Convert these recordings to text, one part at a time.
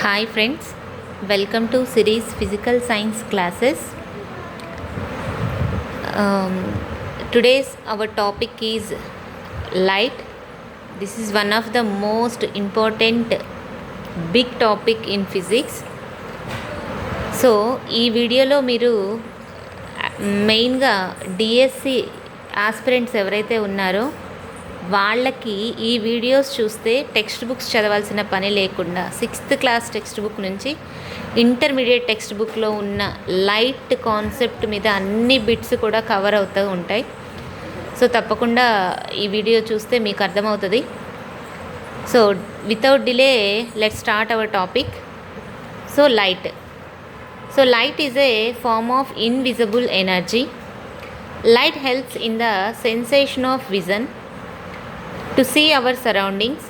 Hi friends, welcome to series Physical Science classes. Today's our topic is light. This is one of the most important big topic in physics. So ఈ వీడియోలో మీరు మెయిన్గా DSC aspirants ఎవరైతే ఉన్నారో వాళ్ళకి ఈ videos చూస్తే text books చదవాల్సిన పని లేకుండా 6th క్లాస్ టెక్స్ట్ బుక్ నుంచి ఇంటర్మీడియట్ టెక్స్ట్ బుక్లో ఉన్న లైట్ కాన్సెప్ట్ మీద అన్ని బిట్స్ కూడా కవర్ అవుతూ ఉంటాయి. సో తప్పకుండా ఈ వీడియో చూస్తే మీకు అర్థమవుతుంది. So without delay let start our topic. So light is a form of invisible energy. Light helps in the sensation of vision to see our surroundings,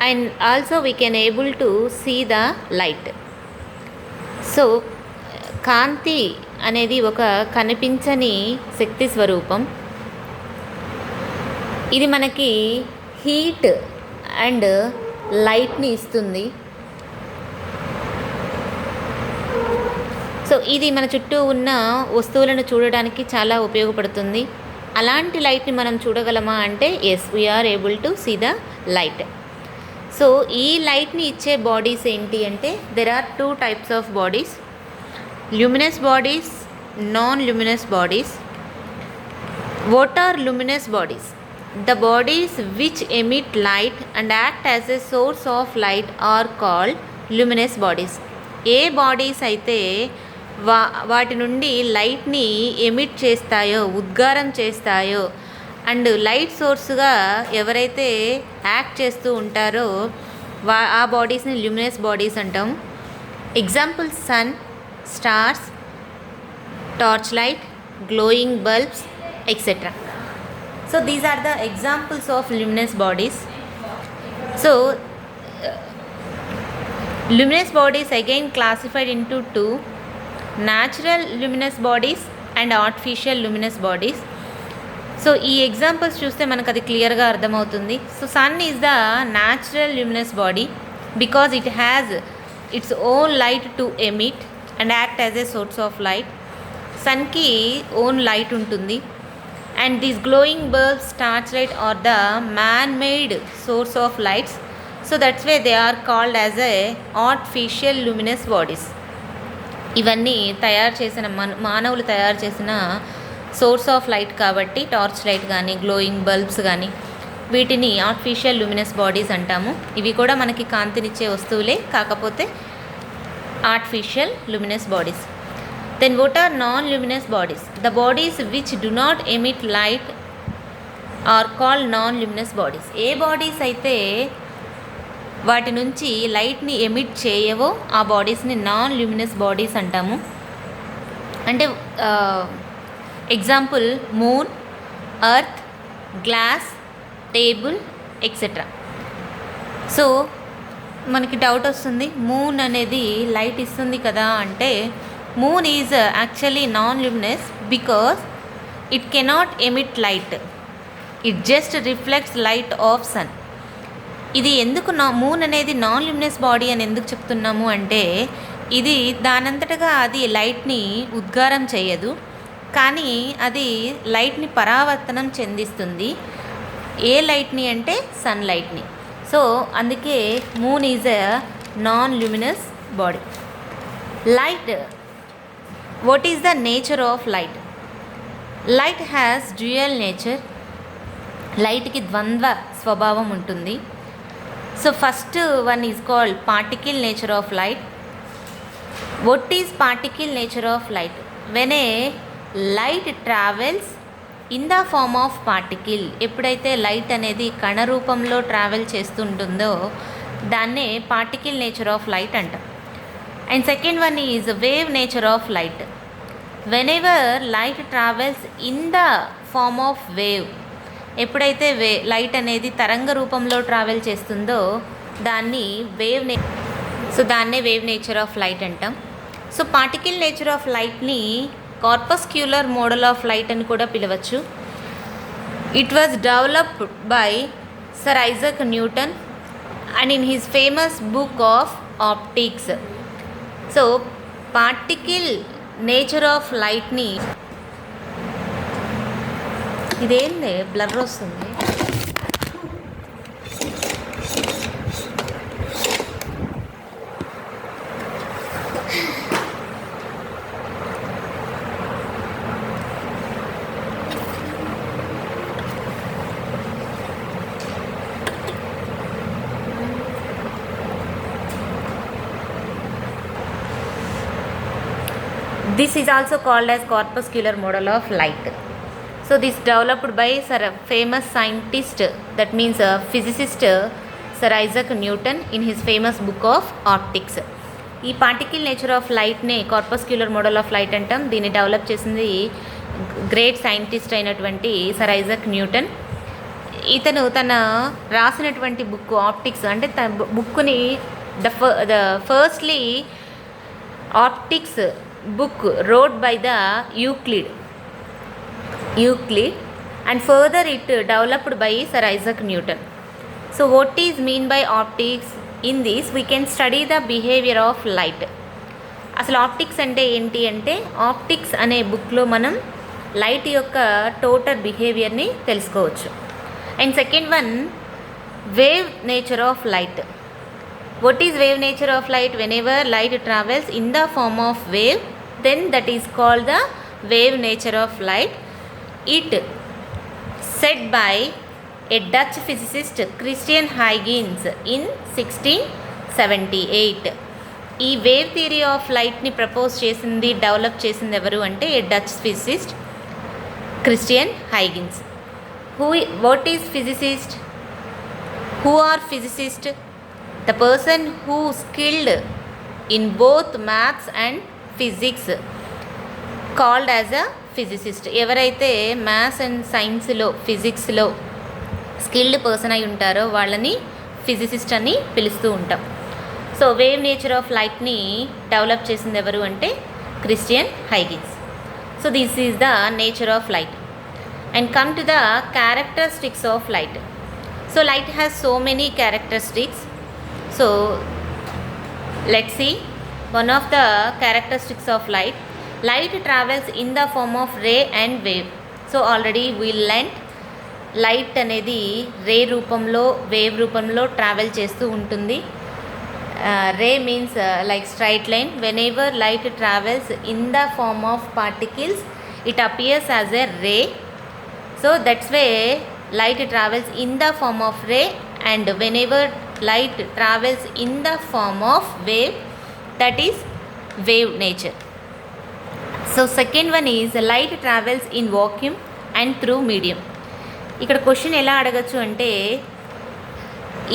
and also we can able to see the light. So కాంతి అనేది ఒక కనిపించని శక్తి స్వరూపం. ఇది మనకి heat and లైట్ని ఇస్తుంది. So ఇది మన చుట్టూ ఉన్న వస్తువులను చూడడానికి చాలా ఉపయోగపడుతుంది. అలాంటి లైట్ని మనం చూడగలమా అంటే yes, we are able to see the light. So ఈ లైట్ని ఇచ్చే బాడీస్ ఏంటి అంటే there are 2 types of bodies: luminous bodies, non luminous bodies. What are luminous bodies? The bodies which emit light and act as a source of light are called luminous bodies. ఏ bodies అయితే వాటి నుండి లైట్ని emit చేస్తాయో, ఉద్గారం చేస్తాయో, and light సోర్స్గా ఎవరైతే act చేస్తూ ఉంటారో ఆ బాడీస్ని ల్యూమినస్ బాడీస్ అంటాం. Example sun, stars, torch light, glowing bulbs etcetera. So these are the examples of luminous bodies. So luminous bodies again classified into 2: natural luminous bodies and artificial luminous bodies. So ఈ examples చూస్తే మనకు అది క్లియర్గా అర్థమవుతుంది. So sun is the natural luminous body because it has its own light to emit and act as a source of light. సన్కి own light ఉంటుంది. And these glowing bulbs, torch light are the man made source of lights. So that's way they are called as a artificial luminous bodies. ఇవన్నీ తయారు చేసిన మానవులు తయారు చేసిన source of light కాబట్టి torch light కానీ, glowing bulbs కానీ, వీటిని ఆర్టిఫిషియల్ ల్యూమినస్ బాడీస్ అంటాము. ఇవి కూడా మనకి కాంతినిచ్చే వస్తువులే, కాకపోతే artificial luminous bodies. Then what are non luminous bodies? The bodies which do not emit light are called non luminous bodies. ఏ బాడీస్ అయితే వాటి నుంచి లైట్ని ఎమిట్ చేయవో ఆ బాడీస్ని నాన్ ల్యూమినస్ బాడీస్ అంటాము. అంటే example moon, earth, glass, table etcetera. So మనకి doubt వస్తుంది, మూన్ అనేది లైట్ ఇస్తుంది కదా అంటే moon is actually non luminous because it cannot emit light, it just reflects light of sun. ఇది ఎందుకు మూన్ అనేది నాన్ ల్యూమినస్ బాడీ అని ఎందుకు చెప్తున్నాము అంటే ఇది దానంతటగా అది లైట్ని ఉద్గారం చేయదు, కానీ అది లైట్ని పరావర్తనం చెందిస్తుంది. ఏ లైట్ని అంటే సన్ లైట్ని. సో అందుకే moon is a non luminous body. Light, what is the nature of light? Light has dual nature. లైట్కి ద్వంద్వ స్వభావం ఉంటుంది. So first one is called particle nature of light. What is particle nature of light? When a light travels in the form of particle. ఎప్పుడైతే లైట్ అనేది కణ రూపంలో travel చేస్తుంటుందో దాన్నే పార్టికల్ నేచర్ ఆఫ్ లైట్ అంటాం. And second one is wave nature of light. When ever light travels in the form of wave, ఎప్పుడైతే లైట్ అనేది తరంగ రూపంలో ట్రావెల్ చేస్తుందో దాన్ని దాన్నే వేవ్ నేచర్ ఆఫ్ లైట్ అంటాం. సో పార్టికల్ నేచర్ ఆఫ్ లైట్ని కార్పస్క్యులర్ మోడల్ ఆఫ్ లైట్ అని కూడా పిలవచ్చు. It was developed by sir Isaac Newton and in his famous book of Optics. So particle nature of లైట్ని, ఇదేంది బ్లర్ వస్తుంది. This is also called as corpuscular model of light. So this developed by famous scientist, that means physicist Sir Isaac Newton in his famous book of Optics. ఈ particle nature of లైట్ని corpuscular model of light అంటాం. దీన్ని develop చేసింది great scientist అయినటువంటి sir Isaac Newton. ఇతను తన రాసినటువంటి book Optics, అంటే తన బుక్ని the firstly Optics book wrote by the Euclid, and further it developed by Sir Isaac Newton. So what is mean by optics? In this we can study the behavior of light. అసలు optics అంటే ఏంటి అంటే, optics అనే బుక్లో మనం light యొక్క total బిహేవియర్ని తెలుసుకోవచ్చు. And second one, wave nature of light. What is wave nature of light? Whenever light travels in the form of wave, then that is called the wave nature of light. It said by a Dutch physicist Christian Huygens in 1678. ఈ wave theory of లైట్ని propose చేసింది, develop చేసింది ఎవరు అంటే a Dutch physicist Christiaan Huygens. What is physicist? Who are physicist? The person who skilled in both maths and physics called as a physicist. ఎవరైతే maths and సైన్స్లో, ఫిజిక్స్లో skilled person అయి ఉంటారో వాళ్ళని ఫిజిసిస్ట్ అని పిలుస్తూ ఉంటాం. సో వేవ్ నేచర్ ఆఫ్ లైట్ని డెవలప్ చేసింది ఎవరు అంటే Christiaan Huygens. So this is the nature of light. And come to the characteristics of light. So light has so many characteristics. So let's see one of the characteristics of light. Light travels in the form of ray and wave. So already we learnt light అనేది రే రూపంలో, wave రూపంలో travel చేస్తూ ఉంటుంది. రే means like straight line. Whenever light travels in the form of particles, it appears as a ray. So that's why light travels in the form of ray, and whenever light travels in the form of wave, that is wave nature. So second one is light travels in vacuum and through medium. ఇక్కడ question ఎలా అడగచ్చు అంటే,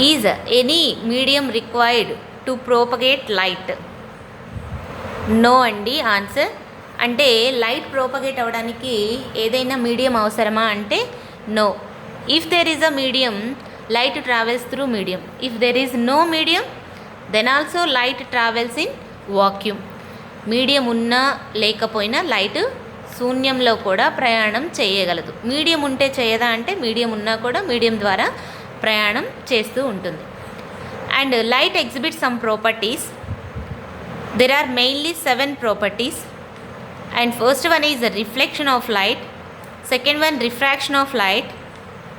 is any medium required to propagate light? No అండి answer. అంటే light propagate అవ్వడానికి ఏదైనా medium అవసరమా అంటే no. If there is a medium, light travels through medium. If there is no medium, then also light travels in vacuum. Medium ఉన్నా లేకపోయినా light శూన్యంలో కూడా ప్రయాణం చేయగలదు. మీడియం ఉంటే చేయదా అంటే మీడియం ఉన్నా కూడా మీడియం ద్వారా ప్రయాణం చేస్తూ ఉంటుంది. And light exhibit some properties. There are mainly 7 properties. And first one is reflection of light, second one refraction of light,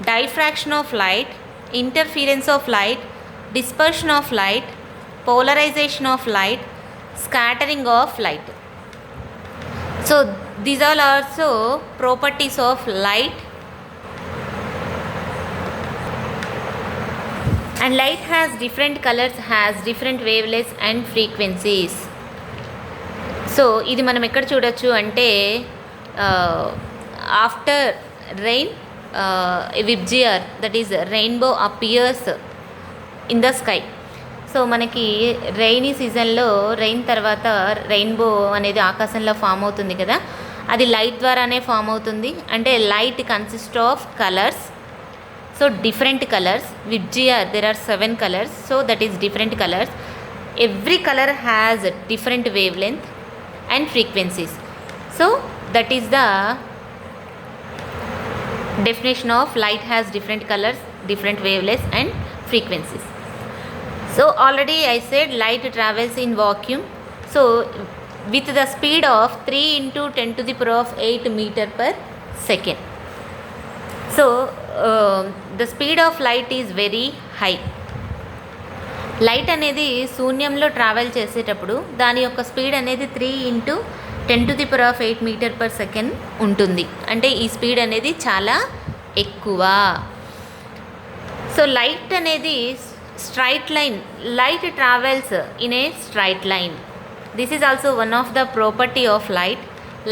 diffraction of light, interference of light, dispersion of light, polarization of light, scattering of light. So these all are also properties of light. And light has different colors, has different wavelengths and frequencies. So ఇది మనం ఎక్కడ చూడొచ్చు అంటే after rain, VIBGYOR, that is rainbow appears in the sky. So మనకి rainy సీజన్లో rain తర్వాత rainbow అనేది ఆకాశంలో ఫామ్ అవుతుంది కదా, అది లైట్ ద్వారానే ఫామ్ అవుతుంది. అంటే light consist of colours. So different colours. VIBGYOR there are 7 colors, so that is different colors. Every color has different wavelength and frequencies. So that is the definition of light has different colors, different wavelengths and frequencies. So already I said light travels in vacuum. So with the speed of 3 into 10 to the power of 8 meter per second. So the speed of light is very high. Light అనేది శూన్యంలో travel చేసేటప్పుడు దాని యొక్క speed అనేది 3 into 10 to the power of 8 metre per second ఉంటుంది. అంటే ఈ speed అనేది చాలా ఎక్కువ. సో లైట్ అనేది straight line, light travels in a straight line. This is also one of the property of light.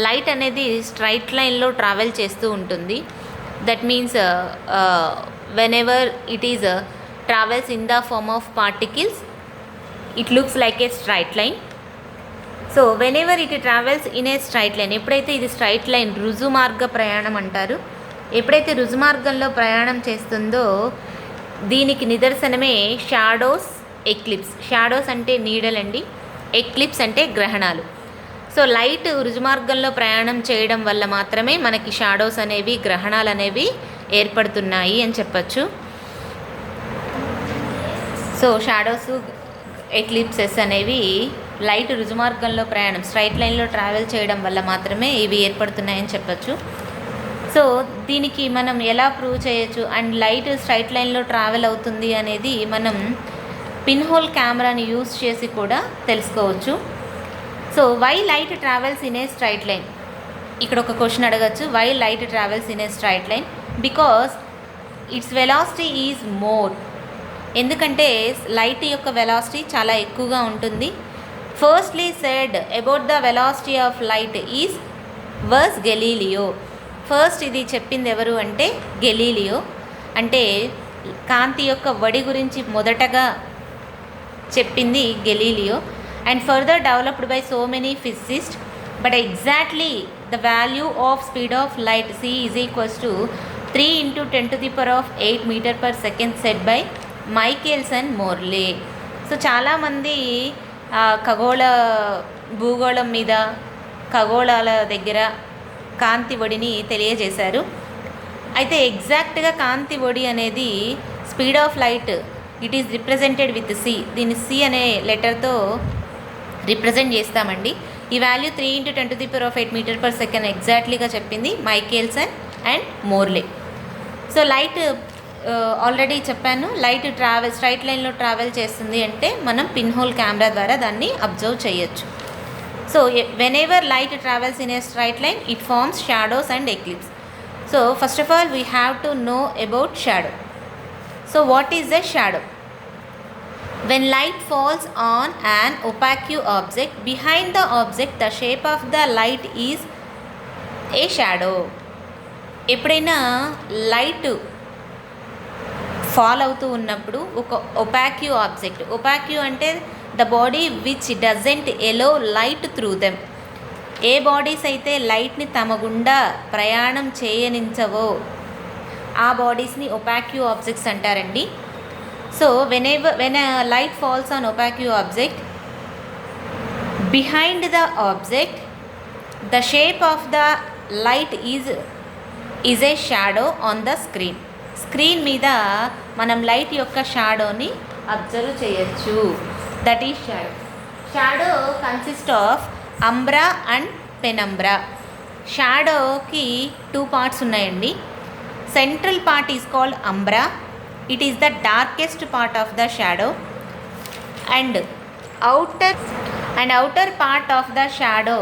Light అనేది స్ట్రైట్ లైన్లో ట్రావెల్ చేస్తూ ఉంటుంది. That means whenever it is travels in the form of particles, it looks like a straight line. So whenever it travels in a straight line, ఎప్పుడైతే ఇది straight line రుజుమార్గ ప్రయాణం అంటారు, ఎప్పుడైతే రుజుమార్గంలో ప్రయాణం చేస్తుందో దీనికి నిదర్శనమే షాడోస్, ఎక్లిప్స్. షాడోస్ అంటే నీడలండి, eclipse అంటే గ్రహణాలు. సో లైట్ రుజుమార్గంలో ప్రయాణం చేయడం వల్ల మాత్రమే మనకి షాడోస్ అనేవి, గ్రహణాలు అనేవి ఏర్పడుతున్నాయి అని చెప్పచ్చు. సో షాడోస్, ఎక్లిప్సెస్ అనేవి లైట్ రుజుమార్గంలో ప్రయాణం, స్ట్రైట్ లైన్లో ట్రావెల్ చేయడం వల్ల మాత్రమే ఇవి ఏర్పడుతున్నాయని చెప్పచ్చు. సో దీనికి మనం ఎలా ప్రూవ్ చేయొచ్చు అండ్ లైట్ స్ట్రైట్ లైన్లో ట్రావెల్ అవుతుంది అనేది మనం పిన్ హోల్ కెమెరాని యూస్ చేసి కూడా తెలుసుకోవచ్చు. So why light travels in a straight line? ఇక్కడ ఒక క్వశ్చన్ అడగచ్చు, why light travels in a straight line? Because its velocity is more. ఎందుకంటే లైట్ యొక్క వెలాసిటీ చాలా ఎక్కువగా ఉంటుంది. Firstly said about the velocity of light is was Galileo. First ఇది చెప్పింది ఎవరు అంటే గెలీలియో. అంటే కాంతి యొక్క వడి గురించి మొదటగా చెప్పింది Galileo. And further developed by so many physicist. But exactly the value of speed of light c is equals to 3 into 10 to the power of 8 meter per second set by Michelson Morley. So చాలామంది ఖగోళ భూగోళం మీద, ఖగోళాల దగ్గర కాంతి ఒడిని తెలియజేశారు. అయితే ఎగ్జాక్ట్గా కాంతి ఒడి అనేది speed of light it is represented with c. దీన్ని c అనే లెటర్తో రిప్రజెంట్ చేస్తామండి. ఈ value 3 into 10 to the power of 8 meter per second ఎగ్జాక్ట్లీగా చెప్పింది Michelson and Morley. So light already చెప్పాను, లైట్ స్ట్రైట్ లైన్లో ట్రావెల్ చేస్తుంది అంటే మనం పిన్ హోల్ కెమెరా ద్వారా దాన్ని అబ్జర్వ్ చేయొచ్చు. So whenever light travels in a straight line it forms shadows and eclipse. So first of all we have to know about shadow. So what is the shadow? When light falls on an opaque object, behind the object the shape of the light is a shadow. ఎప్పుడైనా light fall అవుతూ ఉన్నప్పుడు ఒక opaque object, opaque అంటే the body which doesn't allow light through them. ఏ bodies అయితే లైట్ని తమ గుండా ప్రయాణం చేయనించవో ఆ బాడీస్ని ఒపాక్యూ ఆబ్జెక్ట్స్ అంటారండి. So when a light falls on opaque object, behind the object the shape of the light is a shadow on the screen. Screen మీద మనం లైట్ యొక్క షాడోని అబ్జర్వ్ చేయొచ్చు. That is shadow. Shadow consist of umbra and penumbra. షాడోకి 2 parts ఉన్నాయండి. Central part is called umbra. It is the darkest part of the shadow, and outer part of the shadow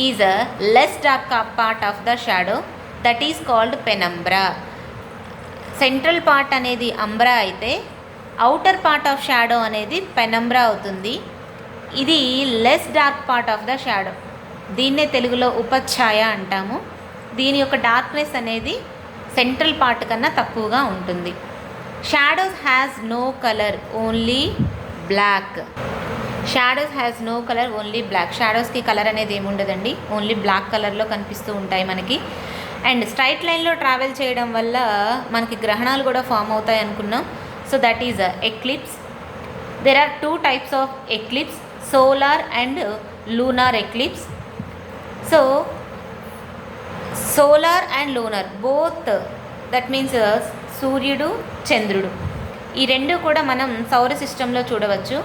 is a less dark part of the shadow, that is called penumbra. Central part అనేది అంబ్రా అయితే outer part of shadow అనేది penumbra అవుతుంది. ఇది less dark part of the shadow. దీన్నే తెలుగులో ఉపఛాయ అంటాము. దీని యొక్క డార్క్నెస్ అనేది సెంట్రల్ పార్ట్ కన్నా తక్కువగా ఉంటుంది. Shadows has no colour, only black. Shadows has no colour, only black. షాడోస్కి కలర్ అనేది ఏముండదండి, ఓన్లీ బ్లాక్ కలర్లో కనిపిస్తూ ఉంటాయి మనకి. అండ్ స్ట్రైట్ లైన్లో ట్రావెల్ చేయడం వల్ల మనకి గ్రహణాలు కూడా ఫామ్ అవుతాయి అనుకున్నాం. So that is eclipse. There are 2 types of eclipse, solar and lunar eclipse. So solar and lunar both, that means సూర్యుడు చంద్రుడు ఈ రెండు కూడా మనం సౌర సిస్టంలో చూడవచ్చు.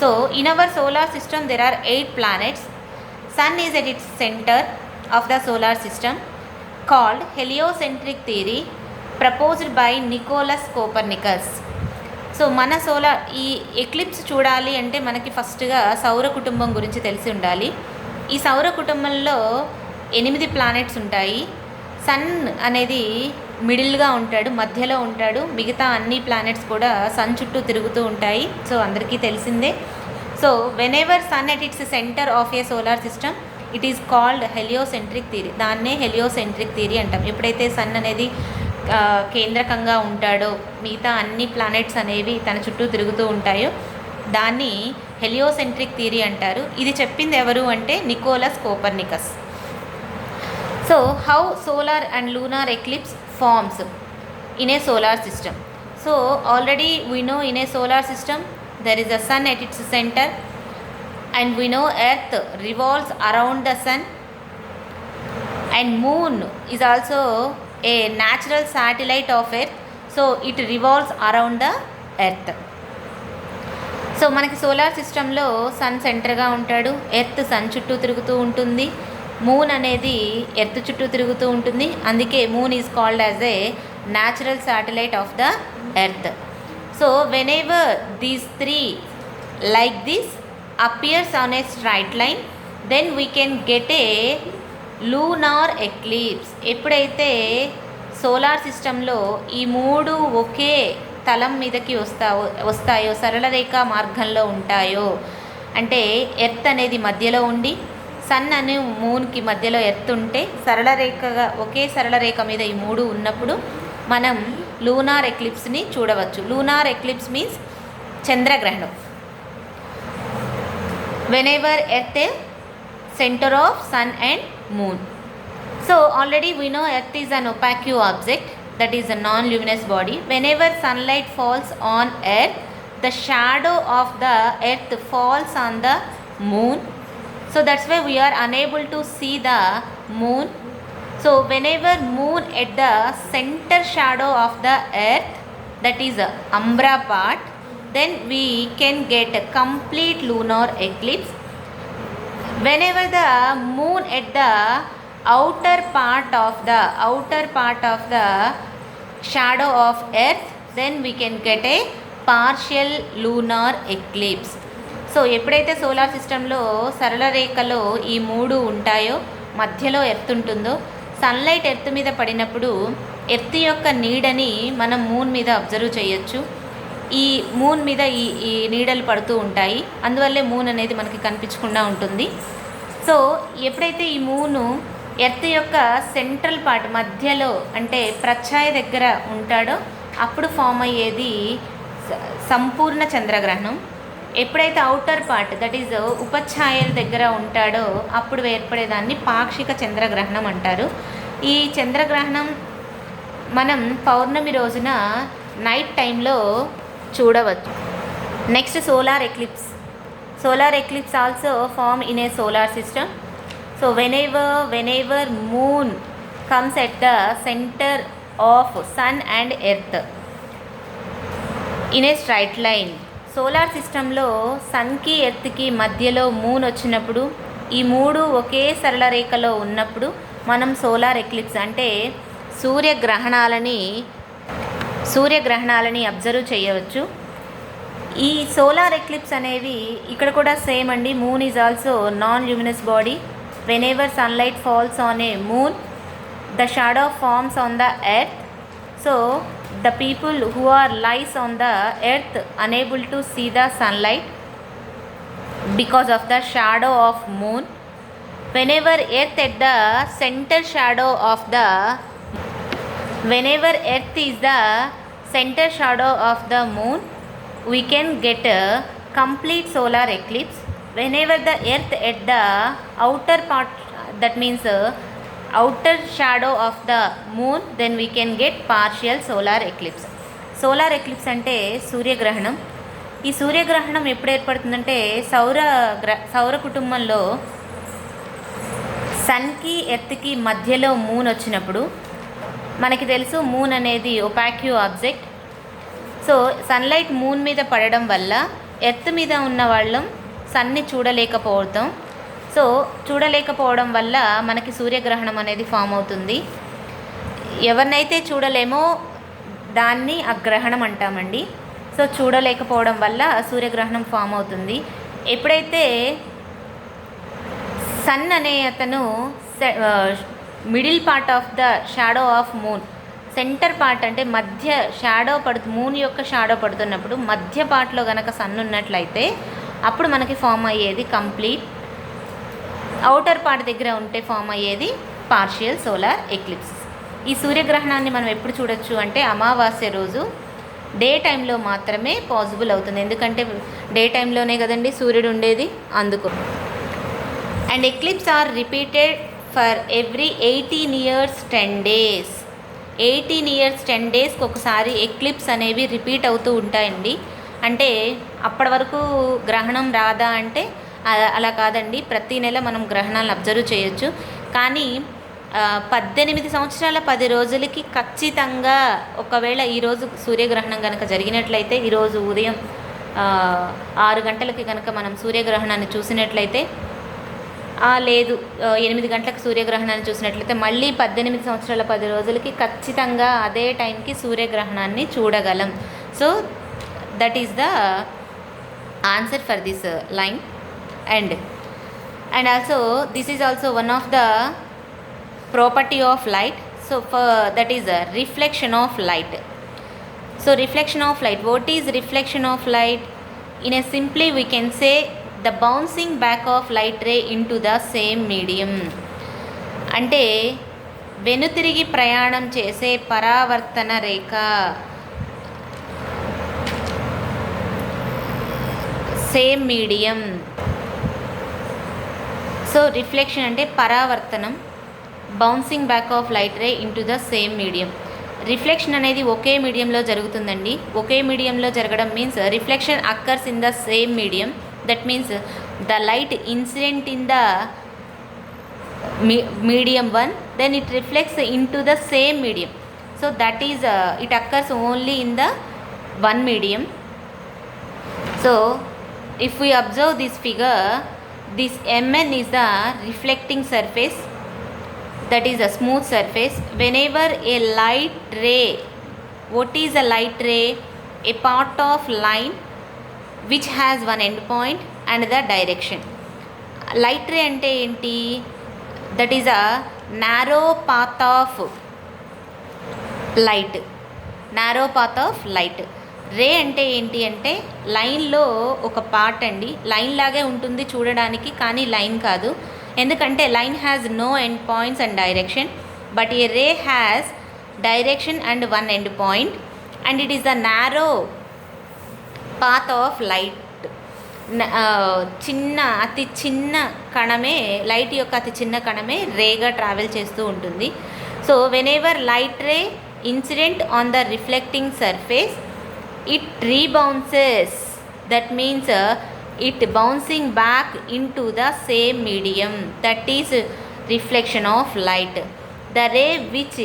So in our solar system there are 8 planets. Sun is at its center of the solar system, called heliocentric theory, proposed by Nicolaus Copernicus. So మన సోలార్ ఈ ఎక్లిప్స్ చూడాలి అంటే మనకి ఫస్ట్గా సౌర కుటుంబం గురించి తెలిసి ఉండాలి. ఈ సౌర కుటుంబంలో 8 ప్లానెట్స్ ఉంటాయి. సన్ అనేది మిడిల్గా ఉంటాడు, మధ్యలో ఉంటాడు. మిగతా అన్ని ప్లానెట్స్ కూడా సన్ చుట్టూ తిరుగుతూ ఉంటాయి. సో అందరికీ తెలిసిందే. So whenever sun at its centre of a solar system it is called heliocentric theory. దాన్నే హెలియోసెంట్రిక్ థియరీ అంటాం. ఎప్పుడైతే సన్ అనేది కేంద్రకంగా ఉంటాడో మిగతా అన్ని ప్లానెట్స్ అనేవి తన చుట్టూ తిరుగుతూ ఉంటాయో దాన్ని హెలియోసెంట్రిక్ థియరీ అంటారు. ఇది చెప్పింది ఎవరు అంటే Nicholas Copernicus. So how solar and lunar eclipse forms in a solar system. So already we know in a solar system there is a sun at its center, and we know earth revolves around the sun, and moon is also a natural satellite of earth, so it revolves around the earth. So మనకి solar సిస్టంలో sun సెంటర్గా ఉంటాడు, earth sun చుట్టూ తిరుగుతూ ఉంటుంది, moon అనేది earth చుట్టూ తిరుగుతూ ఉంటుంది. అందుకే moon is called as a natural satellite of the earth. So whenever these three like this appears on a straight line, then we can get a lunar eclipse. ఎప్పుడైతే solar సిస్టంలో ఈ మూడు ఒకే తలం మీదకి వస్తాయో సరళరేఖ మార్గంలో ఉంటాయో, అంటే ఎర్త్ అనేది మధ్యలో ఉండి సన్ అనే మూన్కి మధ్యలో ఎర్త్ ఉంటే సరళరేఖగా ఒకే సరళరేఖ మీద ఈ మూడు ఉన్నప్పుడు మనం లూనార్ ఎక్లిప్స్ని చూడవచ్చు. లూనార్ ఎక్లిప్స్ మీన్స్ చంద్రగ్రహణం. Whenever earth a centre of sun and moon. So already we know earth is an opaque object, that is a non-luminous body. Whenever sunlight falls on earth, the shadow of the earth falls on the moon. So that's why we are unable to see the moon. So whenever moon at the center shadow of the earth, that is a umbra part, then we can get a complete lunar eclipse. Whenever the moon at the outer part of the shadow of earth, then we can get a partial lunar eclipse. So ఎప్పుడైతే solar సిస్టంలో సరళ రేఖలో ఈ మూడు ఉంటాయో మధ్యలో earth ఉంటుందో sunlight earth మీద పడినప్పుడు ఎర్త్ యొక్క నీడని మనం మూన్ మీద అబ్జర్వ్ చేయొచ్చు. ఈ మూన్ మీద ఈ నీడలు పడుతూ ఉంటాయి, అందువల్లే మూన్ అనేది మనకి కనిపించకుండా ఉంటుంది. సో ఎప్పుడైతే ఈ మూను ఎర్త్ యొక్క సెంట్రల్ పార్ట్ మధ్యలో అంటే ప్రచ్ఛాయ దగ్గర ఉంటాడో అప్పుడు ఫామ్ అయ్యేది సంపూర్ణ చంద్రగ్రహణం. ఎప్పుడైతే అవుటర్ పార్ట్ దట్ ఈజ్ ఉపఛాయల దగ్గర ఉంటాడో అప్పుడు ఏర్పడేదాన్ని పాక్షిక చంద్రగ్రహణం అంటారు. ఈ చంద్రగ్రహణం మనం పౌర్ణమి రోజున నైట్ టైంలో చూడవచ్చు. Next solar eclipse. Solar eclipse also form in a solar system. So whenever moon comes at the centre of sun and earth in a straight line. Solar సిస్టంలో సన్కి ఎర్త్కి మధ్యలో మూన్ వచ్చినప్పుడు ఈ మూడు ఒకే సరళ రేఖలో ఉన్నప్పుడు మనం సోలార్ ఎక్లిప్స్ అంటే సూర్యగ్రహణాలని అబ్జర్వ్ చేయవచ్చు. ఈ సోలార్ ఎక్లిప్స్ అనేవి ఇక్కడ కూడా సేమ్ అండి. Moon is also non luminous body. Whenever sunlight falls on a moon the shadow forms on the earth. So the people who are lies on the earth unable to see the sunlight because of the shadow of moon. Whenever earth at the center shadow of the whenever earth is the center shadow of the moon, we can get a complete solar eclipse. Whenever the earth at the outer part, that means outer shadow of the moon, then we can get partial solar eclipse. Solar eclipse అంటే సూర్యగ్రహణం. ఈ సూర్యగ్రహణం ఎప్పుడు ఏర్పడుతుందంటే సౌర కుటుంబంలో సన్కి ఎర్త్కి మధ్యలో moon వచ్చినప్పుడు. మనకి తెలుసు మూన్ అనేది ఒపాక్యూ ఆబ్జెక్ట్. సో సన్లైట్ మూన్ మీద పడడం వల్ల ఎర్త్ మీద ఉన్న వాళ్ళం సన్ని చూడలేకపోవడం వల్ల మనకి సూర్యగ్రహణం అనేది ఫామ్ అవుతుంది. ఎవరినైతే చూడలేమో దాన్ని అగ్రహణం అంటామండి. సో చూడలేకపోవడం వల్ల సూర్యగ్రహణం ఫామ్ అవుతుంది. ఎప్పుడైతే సన్ అనే అతను middle part of the shadow of moon, centre part అంటే మధ్య షాడో మూన్ యొక్క షాడో పడుతున్నప్పుడు మధ్య పార్ట్లో కనుక సన్ ఉన్నట్లయితే అప్పుడు మనకి ఫామ్ అయ్యేది కంప్లీట్, అవుటర్ పార్ట్ దగ్గర ఉంటే ఫామ్ అయ్యేది పార్షియల్ సోలార్ ఎక్లిప్స్. ఈ సూర్యగ్రహణాన్ని మనం ఎప్పుడు చూడొచ్చు అంటే అమావాస్య రోజు డే టైంలో మాత్రమే పాసిబుల్ అవుతుంది. ఎందుకంటే డే టైంలోనే కదండి సూర్యుడు ఉండేది, అందుకు. And eclipse are repeated for every 18 years 10 days. 18 years 10 daysకి ఒకసారి ఎక్లిప్స్ అనేవి రిపీట్ అవుతూ ఉంటాయండి. అంటే అప్పటి వరకు గ్రహణం రాదా అంటే అలా కాదండి, ప్రతి నెల మనం గ్రహణాలను అబ్జర్వ్ చేయొచ్చు. కానీ 18 సంవత్సరాల 10 రోజులకి ఖచ్చితంగా ఒకవేళ ఈరోజు సూర్యగ్రహణం కనుక జరిగినట్లయితే, ఈరోజు ఉదయం 6 గంటలకి కనుక మనం సూర్యగ్రహణాన్ని చూసినట్లయితే, లేదు 8 గంటలకు సూర్యగ్రహణాన్ని చూసినట్లయితే మళ్ళీ 18 సంవత్సరాల 10 రోజులకి ఖచ్చితంగా అదే టైంకి సూర్యగ్రహణాన్ని చూడగలం. So that is the answer for this line. And also this is also one of the property of light. So that is a reflection of light. So reflection of light, what is reflection of light? In a simply we can say the bouncing back of light ray into the same medium. అంటే వెనుతిరిగి ప్రయాణం చేసే పరావర్తన రేఖ, same medium. So reflection అంటే పరావర్తనం, bouncing back of light ray into the same medium. Reflection అనేది ఒకే మీడియంలో జరుగుతుందండి. ఒకే మీడియంలో జరగడం means reflection occurs in the same medium. That means the light incident in the medium 1, then it reflects into the same medium. So that is it occurs only in the one medium. So if we observe this figure, this Mn is the reflecting surface, that is a smooth surface. Whenever a light ray, what is a light ray? A part of line which has one end point and the direction. Light ray ante enti? That is a narrow path of light. Narrow path of light. రే అంటే ఏంటి అంటే లైన్లో ఒక part అండి. Line లాగే ఉంటుంది చూడడానికి, కానీ లైన్ కాదు. ఎందుకంటే line has no end points and direction, but a ray has direction and one end point, and it is the narrow path of light. అతి చిన్న కణమే, లైట్ యొక్క అతి చిన్న కణమే రేగా ట్రావెల్ చేస్తూ ఉంటుంది. So whenever light ray incident on the reflecting surface, it rebounces. That means it bouncing back into the same medium. That is reflection of light. The ray which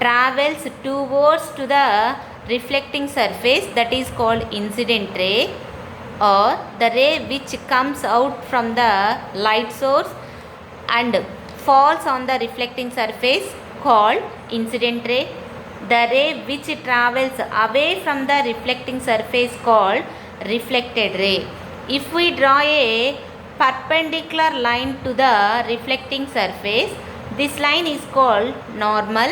travels towards to the reflecting surface, that is called incident ray, or the ray which comes out from the light source and falls on the reflecting surface, called incident ray. The ray which travels away from the reflecting surface, called reflected ray. If we draw a perpendicular line to the reflecting surface, this line is called normal.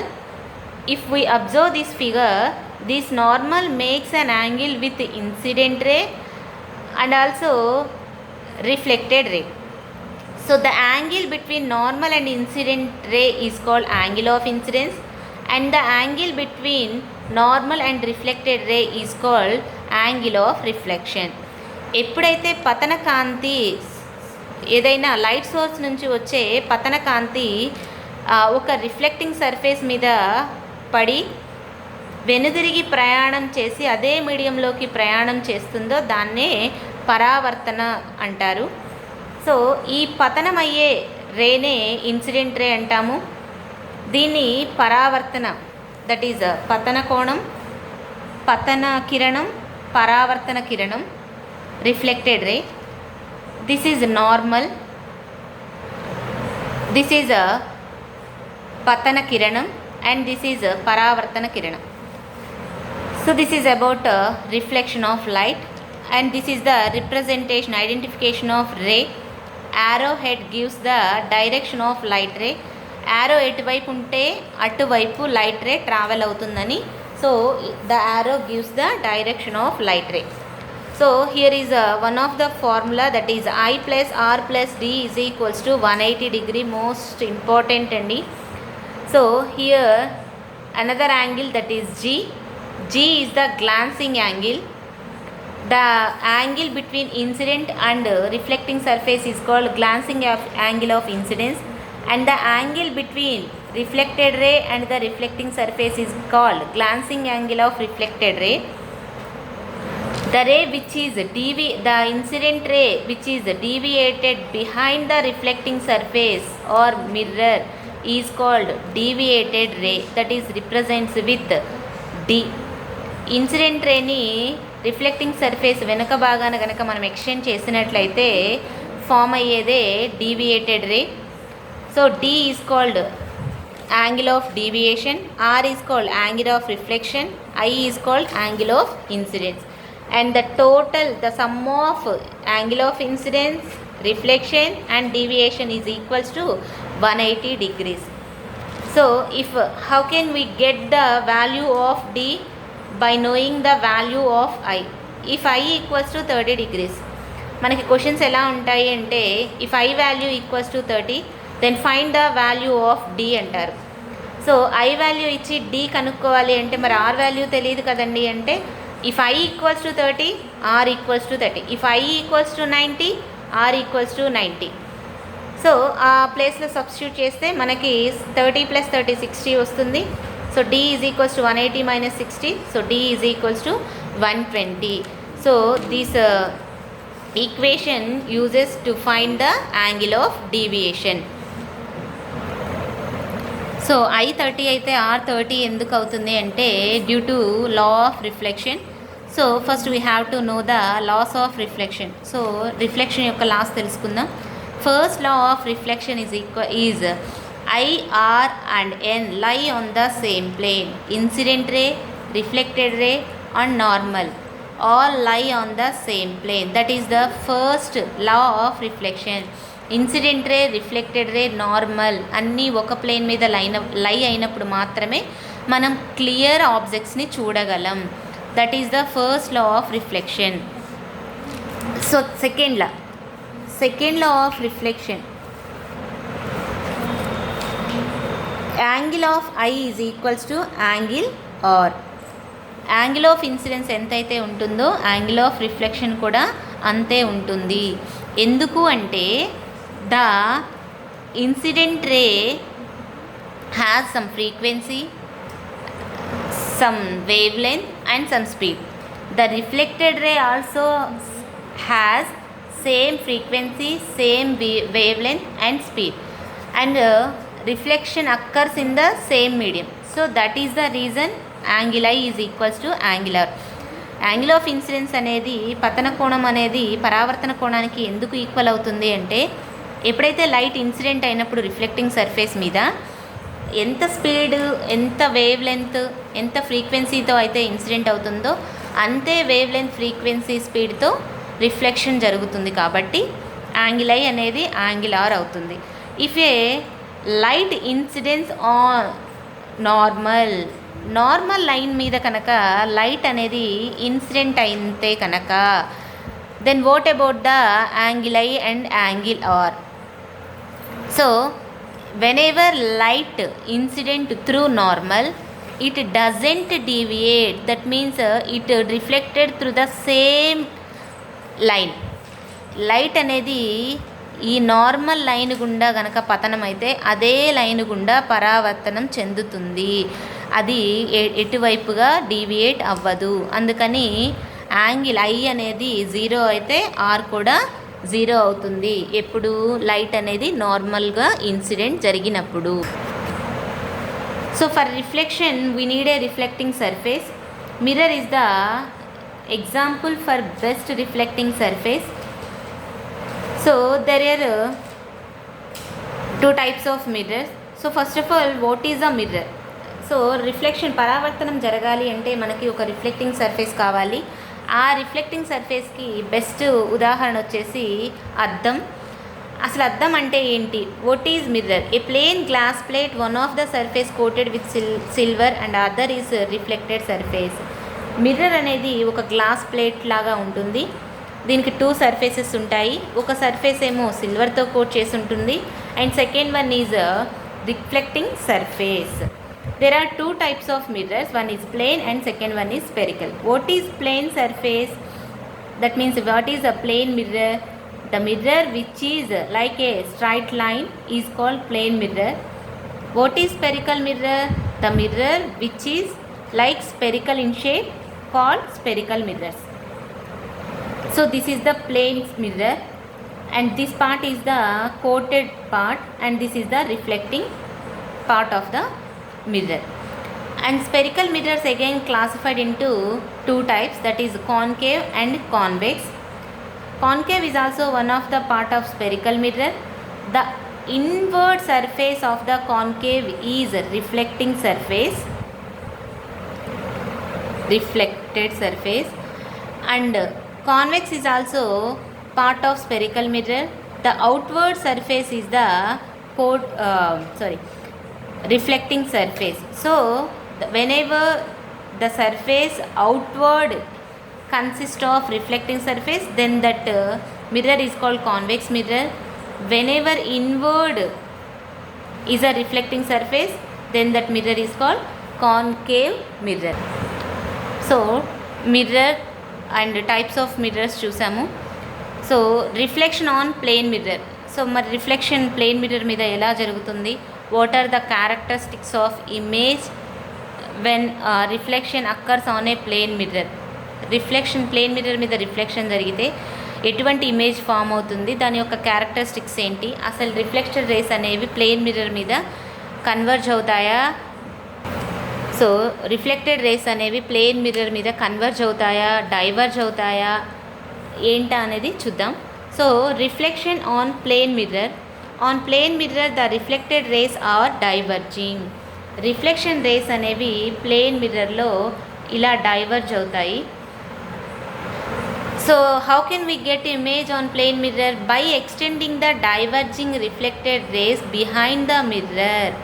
If we observe this figure, this normal makes an angle with incident ray and also reflected ray. So the angle between normal and incident ray is called angle of incidence, and the angle between normal and reflected ray is called angle of reflection. ఎప్పుడైతే పతన కాంతి, ఏదైనా light source నుంచి వచ్చే పతన కాంతి ఒక reflecting surface మీద పడి వెనుదిరిగి ప్రయాణం చేసి అదే మీడియంలోకి ప్రయాణం చేస్తుందో దాన్నే పరావర్తన అంటారు. సో ఈ పతనమయ్యే రేనే ఇన్సిడెంట్ రే అంటాము. దీన్ని పరావర్తన, దట్ ఈజ్ పతన కోణం, పతన కిరణం, పరావర్తన కిరణం, reflected ray. This is normal. This is పతన కిరణం and this is paravartana kiranam. So this is about reflection of light, and this is the representation, identification of ray. Arrow head gives the direction of light ray. Arrow ఎటువైపు ఉంటే అటువైపు light ray travel అవుతుందని. So the arrow gives the direction of light ray. So here is one of the formula, that is I plus R plus D is equals to 180 degree. Most important అండి. So here another angle, that is G. G is the glancing angle. The angle between incident and reflecting surface is called glancing angle of incidence, and the angle between reflected ray and the reflecting surface is called glancing angle of reflected ray. The ray which is the incident ray which is deviated behind the reflecting surface or mirror is called deviated ray, that is represents with D. Incident రేని reflecting surface వెనుక భాగాన కనుక మనం extend చేసినట్లయితే form అయ్యేదే deviated ray. So D is called angle of deviation, R is called angle of reflection, I is called angle of incidence. And the total, the sum of angle of incidence, reflection and deviation is equals to 180 degrees. So if how can we get the value of D? By knowing the value of I. If I equals to 30 degrees, మనకి questions ఎలా ఉంటాయి అంటే if I value equals to 30 then find the value of D అంటారు. So I value ఇచ్చి D కనుక్కోవాలి అంటే మరి R value తెలియదు కదండి. అంటే if I equals to 30, R equals to 30. If I equals to 90, R equals to 90. So ఆ ప్లేస్లో సబ్స్టిట్యూట్ చేస్తే మనకి 30 + 30 60 వస్తుంది. So D is equals to 180 - 60. So D is equals to 120. So this equation uses to find the angle of deviation. So I30 అయితే R30 ఎందుకు అవుతుంది అంటే due to law of reflection. So first we have to know the laws of reflection. So reflection యొక్క laws తెలుసుకుందాం. First law of reflection is I, R and N lie on the same plane. Incident ray, reflected ray and normal all lie on the same plane. That is the first law of reflection. Incident ray, reflected ray, normal అన్నీ ఒక plane మీద లై అయినప్పుడు మాత్రమే మనం clear ఆబ్జెక్ట్స్ని చూడగలం. That is the first law of reflection. So second law of reflection, angle of I is equals to angle R. Angle of incidence ఎంతైతే ఉంటుందో యాంగిల్ ఆఫ్ రిఫ్లెక్షన్ కూడా అంతే ఉంటుంది. ఎందుకు అంటే the incident ray has some frequency, some wavelength and some speed. The reflected ray also has same frequency, same wavelength and speed, and reflection occurs in the same medium. So that is the reason angle I is equals to angle R. Angle of incidence అనేది పతన కోణం అనేది పరావర్తన కోణానికి ఎందుకు equal అవుతుంది అంటే ఎప్పుడైతే light incident అయినప్పుడు reflecting surface మీద ఎంత స్పీడ్, ఎంత వేవ్ లెంత్, ఎంత ఫ్రీక్వెన్సీతో అయితే ఇన్సిడెంట్ అవుతుందో అంతే వేవ్ లెంత్, ఫ్రీక్వెన్సీ, స్పీడ్తో రిఫ్లెక్షన్ జరుగుతుంది. కాబట్టి యాంగిల్ ఐ అనేది యాంగిల్ ఆర్ అవుతుంది. If a light incidence on normal line మీద కనుక లైట్ అనేది ఇన్సిడెంట్ అయితే కనుక then what about the angle I and angle R? So whenever light incident through normal, it doesn't deviate. That means it reflected through the same line. Light అనేది ఈ normal line గుండా గనక పతనం అయితే అదే లైన్ గుండా పరావర్తనం చెందుతుంది. అది ఎటువైపుగా డీవియేట్ అవ్వదు. అందుకని యాంగిల్ ఐ అనేది 0 అయితే ఆర్ కూడా 0 అవుతుంది ఎప్పుడు లైట్ అనేది నార్మల్గా ఇన్సిడెంట్ జరిగినప్పుడు. So for reflection we need a reflecting surface. Mirror is the example for best reflecting surface. So there are two types of mirrors. So first of all, what is a mirror? So reflection పరావర్తనం జరగాలి అంటే మనకి ఒక reflecting surface కావాలి. ఆ reflecting సర్ఫేస్కి best ఉదాహరణ వచ్చేసి అద్దం. అసలు అద్దం అంటే ఏంటి? What is mirror? A plane glass plate, one of the surface coated with silver and other is reflected surface. Mirror అనేది ఒక గ్లాస్ ప్లేట్ లాగా ఉంటుంది. దీనికి టూ సర్ఫేసెస్ ఉంటాయి. ఒక సర్ఫేస్ ఏమో సిల్వర్తో కోట్ చేసి ఉంటుంది and second one is reflecting surface. There are two types of mirrors. One is plane and second one is spherical. What is plane surface? That means what is a plane mirror? The mirror which is like a straight line is called plane mirror. What is spherical mirror? The mirror which is like spherical in shape called spherical mirrors. So this is the plane mirror and this part is the coated part and this is the reflecting part of the mirror. And spherical mirrors again classified into two types, that is concave and convex. Concave is also one of the part of spherical mirror. The inward surface of the concave is reflecting surface, reflected surface, and convex is also part of spherical mirror. The outward surface is the reflecting surface. So whenever the surface outward consists of reflecting surface, then that mirror is called convex mirror. Whenever inward is a reflecting surface, then that mirror is called concave mirror. So mirror and types of mirrors చూసాము. So reflection on plane mirror. So మరి reflection plane mirror మీద ఎలా జరుగుతుంది? What are the characteristics of image when reflection occurs on a plane mirror? Reflection plane mirror మీద reflection జరిగితే ఎటువంటి image form అవుతుంది, దాని యొక్క క్యారెక్టరిస్టిక్స్ ఏంటి, అసలు రిఫ్లెక్షన్ రేస్ అనేవి ప్లేన్ మిర్రర్ మీద కన్వర్జ్ అవుతాయా, సో రిఫ్లెక్టెడ్ రేస్ అనేవి ప్లేన్ మిర్రర్ మీద కన్వర్జ్ అవుతాయా, డైవర్జ్ అవుతాయా ఏంటా అనేది చూద్దాం. So reflection on plane mirror. On plane mirror the reflected rays are diverging. Reflection rays అనేవి ప్లేన్ మిర్రర్లో ఇలా డైవర్జ్ అవుతాయి. So how can we get image on plane mirror? By extending the diverging reflected rays behind the mirror.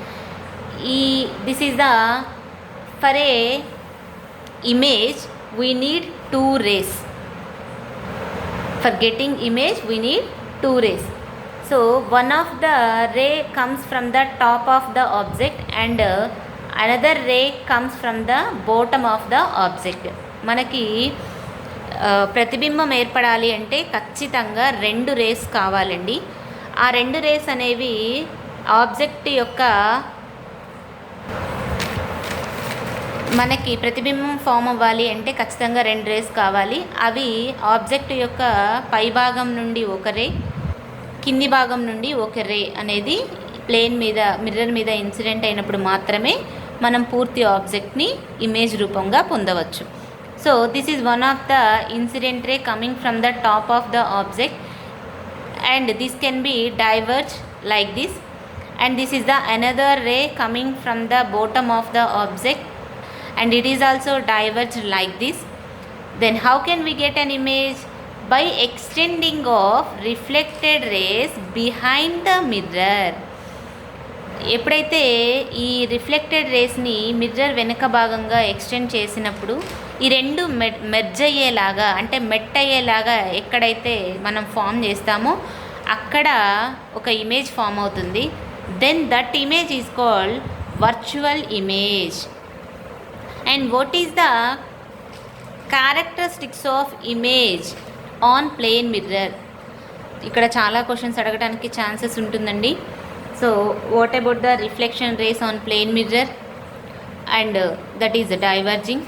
This is the for A image we need two rays. For getting image we need two rays. So one of the ray comes from the top of the object and another ray comes from the bottom of the object. మనకి ప్రతిబింబం ఏర్పడాలి అంటే ఖచ్చితంగా రెండు race కావాలండి. ఆ రెండు race అనేవి ఆబ్జెక్ట్ యొక్క మనకి ప్రతిబింబం ఫామ్ అవ్వాలి అంటే ఖచ్చితంగా రెండు రేస్ కావాలి. అవి ఆబ్జెక్ట్ యొక్క పై భాగం నుండి ఒక రే, కింది భాగం నుండి ఒక రే అనేది ప్లేన్ మీద మిర్రర్ మీద ఇన్సిడెంట్ అయినప్పుడు మాత్రమే మనం పూర్తి ఆబ్జెక్ట్ని ఇమేజ్ రూపంగా పొందవచ్చు. So this is one of the incident ray coming from the top of the object and this can be diverge like this and this is the another ray coming from the bottom of the object and it is also diverged like this. Then how can we get an image? By extending of reflected rays behind the mirror. ఎప్పుడైతే ఈ reflected రేస్ని mirror వెనక భాగంగా extend చేసినప్పుడు ఈ రెండు merge అయ్యేలాగా అంటే మెట్ అయ్యేలాగా ఎక్కడైతే మనం ఫామ్ చేస్తామో అక్కడ ఒక ఇమేజ్ ఫామ్ అవుతుంది. Then that image is called virtual image. And what is the characteristics of image on plane mirror? ఇక్కడ చాలా క్వశ్చన్స్ అడగడానికి ఛాన్సెస్ ఉంటుందండి. So what about the reflection rays on plane mirror and that is diverging?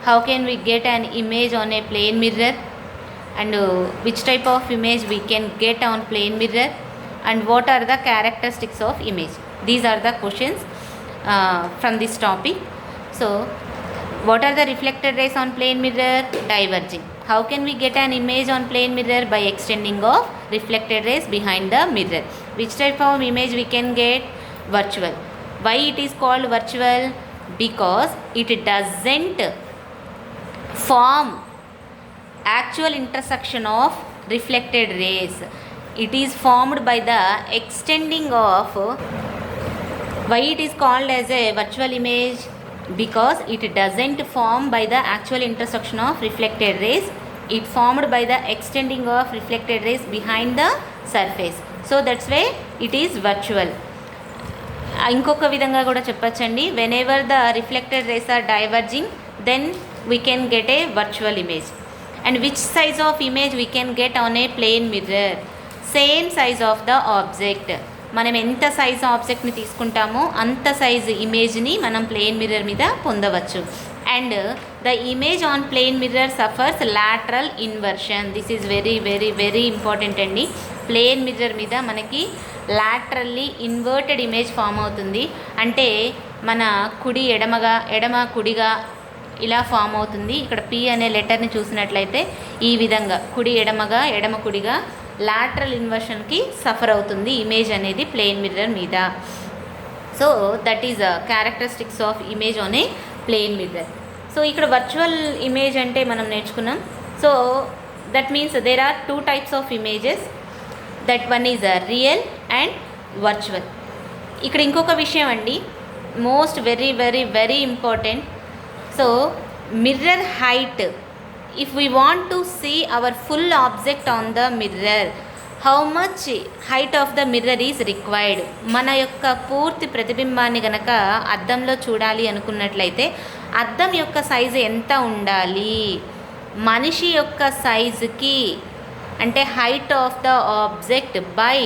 How can we get an image on a plane mirror and which type of image we can get on plane mirror and what are the characteristics of image? These are the questions from this topic. So What are the reflected rays on plane mirror? Diverging. How can we get an image on plane mirror? By extending of reflected rays behind the mirror. Which type of image we can get? Virtual. Why it is called virtual? Because it doesn't form actual intersection of reflected rays. It is formed by the extending of. Why it is called as a virtual image? Because it doesn't form by the actual intersection of reflected rays. It formed by the extending of reflected rays behind the surface. So that's why it is virtual. ఇంకొక విధంగా కూడా చెప్పచ్చండి, whenever the reflected rays are diverging then we can get a virtual image. And which size of image we can get on a plane mirror? Same size of the object. మనం ఎంత size ఆబ్జెక్ట్ని తీసుకుంటామో అంత size ఇమేజ్ని మనం plane mirror మీద పొందవచ్చు. And the image on plane mirror suffers lateral inversion. This is very very very important అండి. Plane mirror మీద మనకి లాటరల్లీ ఇన్వర్టెడ్ ఇమేజ్ ఫామ్ అవుతుంది. అంటే మన కుడి ఎడమ కుడిగా ఇలా ఫామ్ అవుతుంది. ఇక్కడ పి అనే లెటర్ని చూసినట్లయితే ఈ విధంగా కుడి ఎడమగా ఎడమ కుడిగా లాటరల్ ఇన్వర్షన్కి సఫర్ అవుతుంది ఇమేజ్ అనేది ప్లేన్ మిర్రర్ మీద. So that is characteristics of image on a plane mirror. So ఇక్కడ వర్చువల్ ఇమేజ్ అంటే మనం నేర్చుకున్నాం. So that means there are 2 types of images. That one is real and virtual. ఇక్కడ ఇంకొక విషయం అండి, most very very very important. So mirror height, if we want to see our full object on the mirror, how much height of the mirror is required? మన యొక్క పూర్తి ప్రతిబింబాన్ని గనక అద్దంలో చూడాలి అనుకున్నట్లయితే అద్దం యొక్క సైజు ఎంత ఉండాలి? మనిషి యొక్క సైజుకి అంటే height of the object by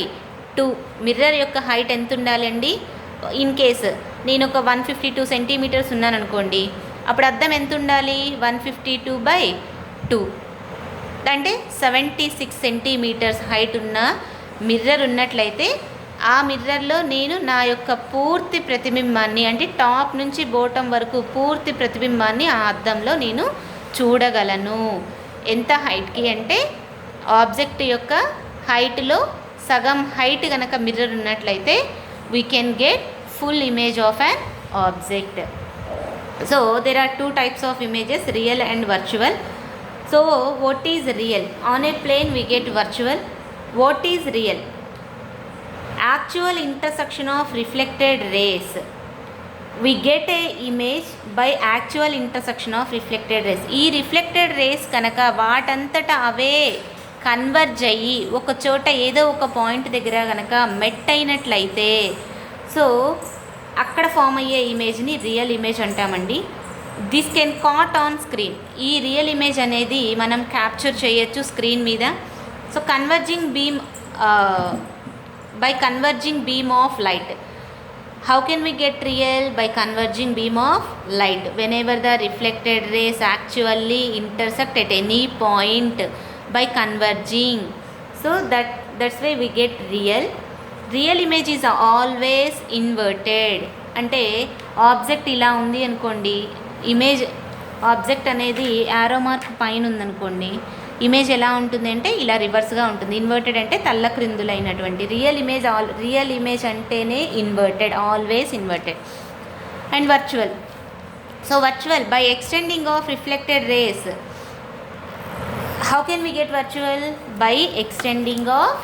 2. Mirror యొక్క హైట్ ఎంత ఉండాలండి? ఇన్ కేస్ నేను ఒక 152 సెంటీమీటర్స్ ఉన్నాను అనుకోండి, అప్పుడు అద్దం ఎంత ఉండాలి? 152/2 అంటే 76 సెంటీమీటర్స్ హైట్ ఉన్న మిర్రర్ ఉన్నట్లయితే ఆ మిర్రర్లో నేను నా యొక్క పూర్తి ప్రతిబింబాన్ని అంటే టాప్ నుంచి బాటమ్ వరకు పూర్తి ప్రతిబింబాన్ని ఆ అద్దంలో నేను చూడగలను. ఎంత హైట్కి అంటే ఆబ్జెక్ట్ యొక్క హైట్లో సగం హైట్ కనుక మిర్రర్ ఉన్నట్లయితే we can get full image of an object. So there are 2 types of images, real and virtual. So what is real? On a plane we get virtual. What is real? Actual intersection of reflected rays. We get a image by actual intersection of reflected rays. ఈ reflected race కనుక వాటంతటా అవే converge అయ్యి ఒక చోట ఏదో ఒక point దగ్గర కనుక మెట్ అయినట్లయితే సో అక్కడ ఫామ్ అయ్యే ఇమేజ్ని రియల్ ఇమేజ్ అంటామండి. This can caught on screen. ఈ రియల్ ఇమేజ్ అనేది మనం క్యాప్చర్ చేయొచ్చు స్క్రీన్ మీద. So converging beam by converging beam of light. How can we get real? By converging beam of light. Whenever the reflected rays actually intersect at any point by converging. So that's why we get real. Real image is always inverted. అంటే object ఇలా ఉంది అనుకోండి, image object అనేది arrow mark పైన ఉందనుకోండి, image ఎలా ఉంటుంది అంటే ఇలా రివర్స్గా ఉంటుంది. ఇన్వర్టెడ్ అంటే తల్ల క్రిందులైనటువంటి. రియల్ ఇమేజ్ అంటేనే inverted, always inverted. And virtual. So virtual by extending of reflected rays. How can we get virtual? By extending of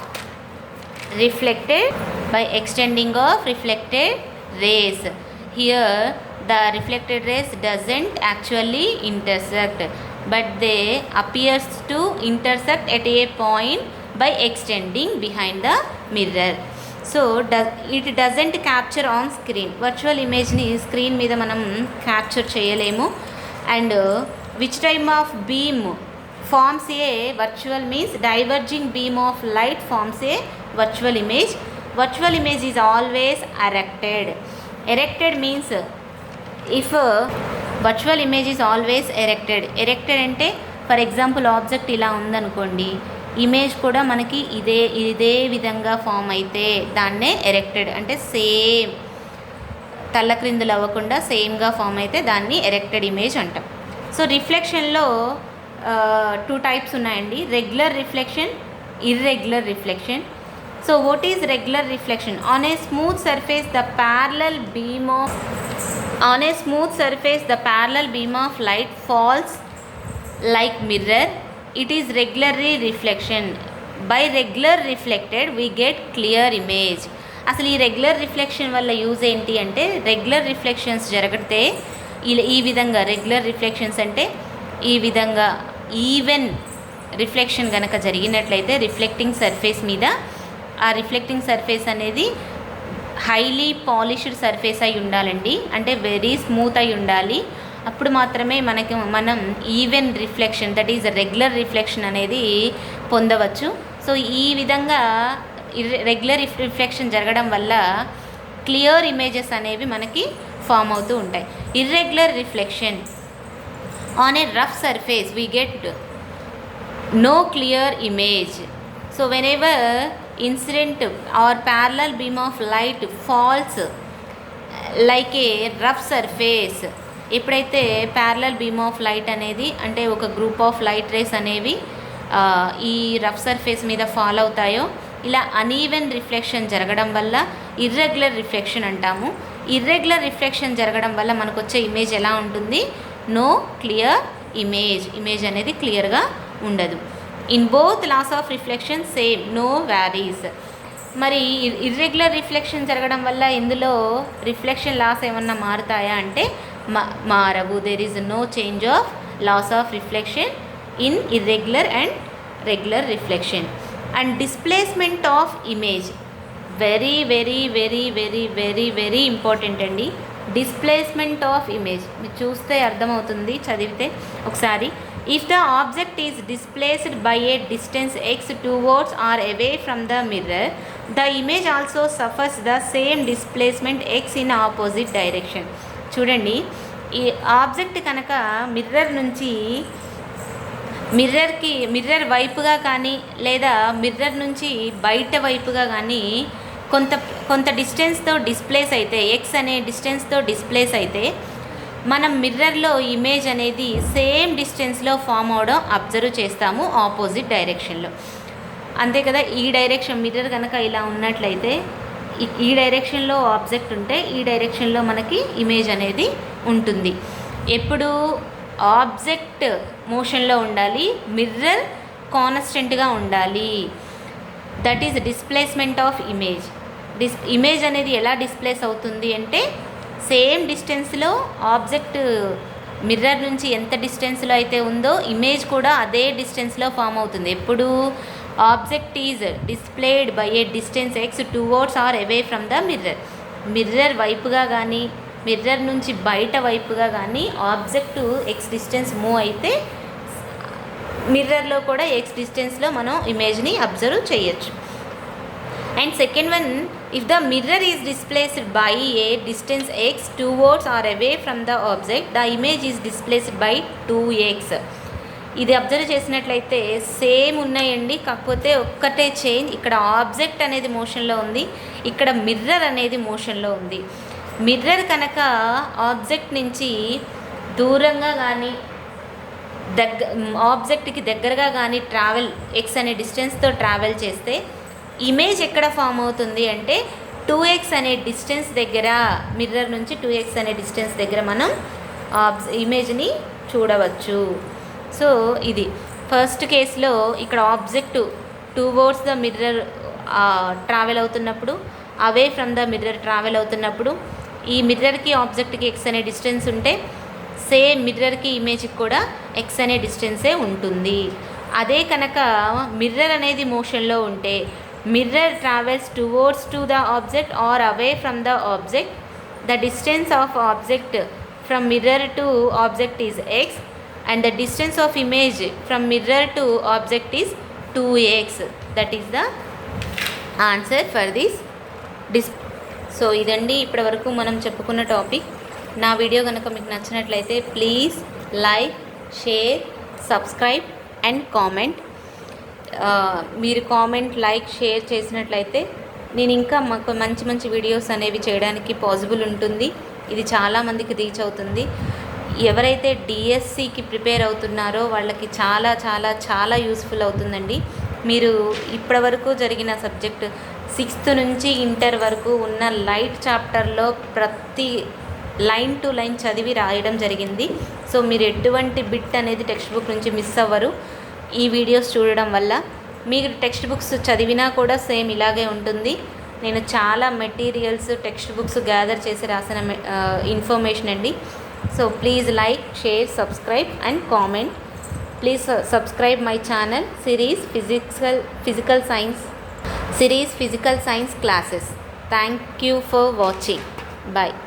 reflected rays. Here the reflected rays doesn't actually intersect, but they appears to intersect at a point by extending behind the mirror. So it doesn't capture on screen. Virtual image ni screen మీద మనం capture చేయలేము. And which type of beam forms a virtual means diverging beam of light forms a virtual image. Virtual image is always erected. Erected means if virtual image is always erected. Erected అంటే for example object ఇలా ఉందనుకోండి, image కూడా మనకి ఇదే విధంగా form అయితే దాన్నే erected అంటే సేమ్ తల్లక్రిందులు అవ్వకుండా సేమ్గా ఫామ్ అయితే దాన్ని ఎరెక్టెడ్ ఇమేజ్ అంటాం. సో రిఫ్లెక్షన్లో 2 టైప్స్ ఉన్నాయండి, regular reflection, irregular reflection. So what is regular reflection? On a smooth surface the parallel beam of light falls like mirror. It is regularly reflection. By regular reflected we get clear image. అసలు ఈ regular reflection వల్ల use ఏంటి అంటే, regular reflections జరిగితే ఈ విధంగా regular reflections అంటే ఈ విధంగా ఈవెన్ రిఫ్లెక్షన్ కనుక జరిగినట్లయితే రిఫ్లెక్టింగ్ సర్ఫేస్ మీద, ఆ రిఫ్లెక్టింగ్ సర్ఫేస్ అనేది హైలీ పాలిష్డ్ సర్ఫేస్ అయి ఉండాలండి, అంటే వెరీ స్మూత్ అయి ఉండాలి. అప్పుడు మాత్రమే మనం even reflection, that is regular reflection అనేది పొందవచ్చు. సో ఈ విధంగా రెగ్యులర్ రిఫ్లెక్షన్ జరగడం వల్ల క్లియర్ ఇమేజెస్ అనేవి మనకి ఫామ్ అవుతూ ఉంటాయి. Irregular reflection, on a rough surface we get no clear image. So whenever incident or parallel beam of light falls like a rough surface, ఎప్పుడైతే ప్యారలల్ బీమ్ ఆఫ్ లైట్ అనేది అంటే ఒక group of light race అనేవి ఈ rough surface మీద fall అవుతాయో, ఇలా uneven reflection జరగడం వల్ల ఇర్రెగ్యులర్ రిఫ్లెక్షన్ అంటాము. ఇర్రెగ్యులర్ రిఫ్లెక్షన్ జరగడం వల్ల మనకు వచ్చే ఇమేజ్ ఎలా ఉంటుంది? నో క్లియర్ ఇమేజ్ అనేది క్లియర్గా ఉండదు. In both laws of reflection same, no varies. మరి ఇర్రెగ్యులర్ రిఫ్లెక్షన్ జరగడం వల్ల ఇందులో రిఫ్లెక్షన్ లాస్ ఏమన్నా మారుతాయా అంటే మారవు. There is no change of laws of reflection in irregular and regular reflection. And displacement of image very very very very very very important అండి. Displacement of image మీరు చూస్తే అర్థమవుతుంది, చదివితే ఒకసారి. If the object is displaced by a distance x towards or away from the mirror, the image also suffers the same displacement x in opposite direction. చూడండి, ఈ object కనుక mirror వైపుగా కానీ లేదా మిర్రర్ నుంచి బయట వైపుగా కానీ కొంత డిస్టెన్స్తో డిస్ప్లేస్ అయితే, ఎక్స్ అనే డిస్టెన్స్తో డిస్ప్లేస్ అయితే మనం మిర్రర్లో ఇమేజ్ అనేది సేమ్ డిస్టెన్స్లో ఫామ్ అవడం అబ్జర్వ్ చేస్తాము ఆపోజిట్ డైరెక్షన్లో. అంతే కదా, ఈ డైరెక్షన్ మిర్రర్ కనుక ఇలా ఉన్నట్లయితే ఈ డైరెక్షన్లో ఆబ్జెక్ట్ ఉంటే ఈ డైరెక్షన్లో మనకి ఇమేజ్ అనేది ఉంటుంది. ఎప్పుడు ఆబ్జెక్ట్ మోషన్లో ఉండాలి, మిర్రర్ కాన్స్టెంట్గా ఉండాలి. That is displacement of image. Image అనేది ఎలా డిస్ప్లేస్ అవుతుంది అంటే సేమ్ డిస్టెన్స్లో ఆబ్జెక్ట్ మిర్రర్ నుంచి ఎంత డిస్టెన్స్లో అయితే ఉందో ఇమేజ్ కూడా అదే డిస్టెన్స్లో ఫామ్ అవుతుంది. ఎప్పుడు object is displaced by a distance X towards or away from the mirror వైపుగా కానీ మిర్రర్ నుంచి బయట వైపుగా కానీ ఆబ్జెక్ట్ ఎక్స్ డిస్టెన్స్ మూవ్ అయితే మిర్రర్లో కూడా ఎక్స్ డిస్టెన్స్లో మనం ఇమేజ్ని అబ్జర్వ్ చేయొచ్చు. And second one, if the mirror is displaced by a distance x towards or away from the object, the image is displaced by 2x. ఇది అబ్జర్వ్ చేసినట్లయితే same ఉన్నాయండి, కాకపోతే ఒక్కటే చేంజ్. ఇక్కడ ఆబ్జెక్ట్ అనేది మోషన్లో ఉంది, ఇక్కడ మిర్రర్ అనేది మోషన్లో ఉంది. మిర్రర్ కనుక ఆబ్జెక్ట్ నుంచి దూరంగా కానీ ఆబ్జెక్ట్కి దగ్గరగా కానీ ఎక్స్ అనే డిస్టెన్స్తో ట్రావెల్ చేస్తే ఇమేజ్ ఎక్కడ ఫామ్ అవుతుంది అంటే 2x అనే డిస్టెన్స్ దగ్గర, మిర్రర్ నుంచి 2x అనే డిస్టెన్స్ దగ్గర మనం ఇమేజ్ని చూడవచ్చు. సో ఇది ఫస్ట్ కేసులో ఇక్కడ object towards the mirror travel అవుతున్నప్పుడు, away from the mirror travel అవుతున్నప్పుడు ఈ మిర్రర్కి ఆబ్జెక్ట్కి x అనే డిస్టెన్స్ ఉంటే సేమ్ మిర్రర్కి ఇమేజ్కి కూడా x అనే డిస్టెన్సే ఉంటుంది. అదే కనుక మిర్రర్ అనేది మోషన్లో ఉంటే mirror travels towards to the object or away from the object. The distance of object from mirror to object is x and the distance of image from mirror to object is 2x. That is the answer for this. So ఇదండి ఇప్పటి వరకు మనం చెప్పుకున్న topic. నా video కనుక మీకు నచ్చినట్లయితే please like, share, subscribe and comment. మీరు కామెంట్, లైక్, షేర్ చేసినట్లయితే నేను ఇంకా మాకు మంచి మంచి వీడియోస్ అనేవి చేయడానికి పాసిబుల్ ఉంటుంది. ఇది చాలామందికి రీచ్ అవుతుంది. ఎవరైతే డిఎస్సికి ప్రిపేర్ అవుతున్నారో వాళ్ళకి చాలా చాలా చాలా యూస్ఫుల్ అవుతుందండి. మీరు ఇప్పటివరకు జరిగిన సబ్జెక్ట్ 6th నుంచి ఇంటర్ వరకు ఉన్న లైట్ చాప్టర్లో ప్రతి లైన్ టు లైన్ చదివి రాయడం జరిగింది. సో మీరు ఎటువంటి బిట్ అనేది టెక్స్ట్ బుక్ నుంచి మిస్ అవ్వరు ఈ వీడియోస్ చూడడం వల్ల. మీరు టెక్స్ట్ బుక్స్ చదివినా కూడా సేమ్ ఇలాగే ఉంటుంది. నేను చాలా మెటీరియల్స్ టెక్స్ట్ బుక్స్ గ్యాదర్ చేసి రాసిన ఇన్ఫర్మేషన్ అండి. So please like, share, subscribe and comment. Please subscribe my channel series physical science classes. Thank you for watching. Bye.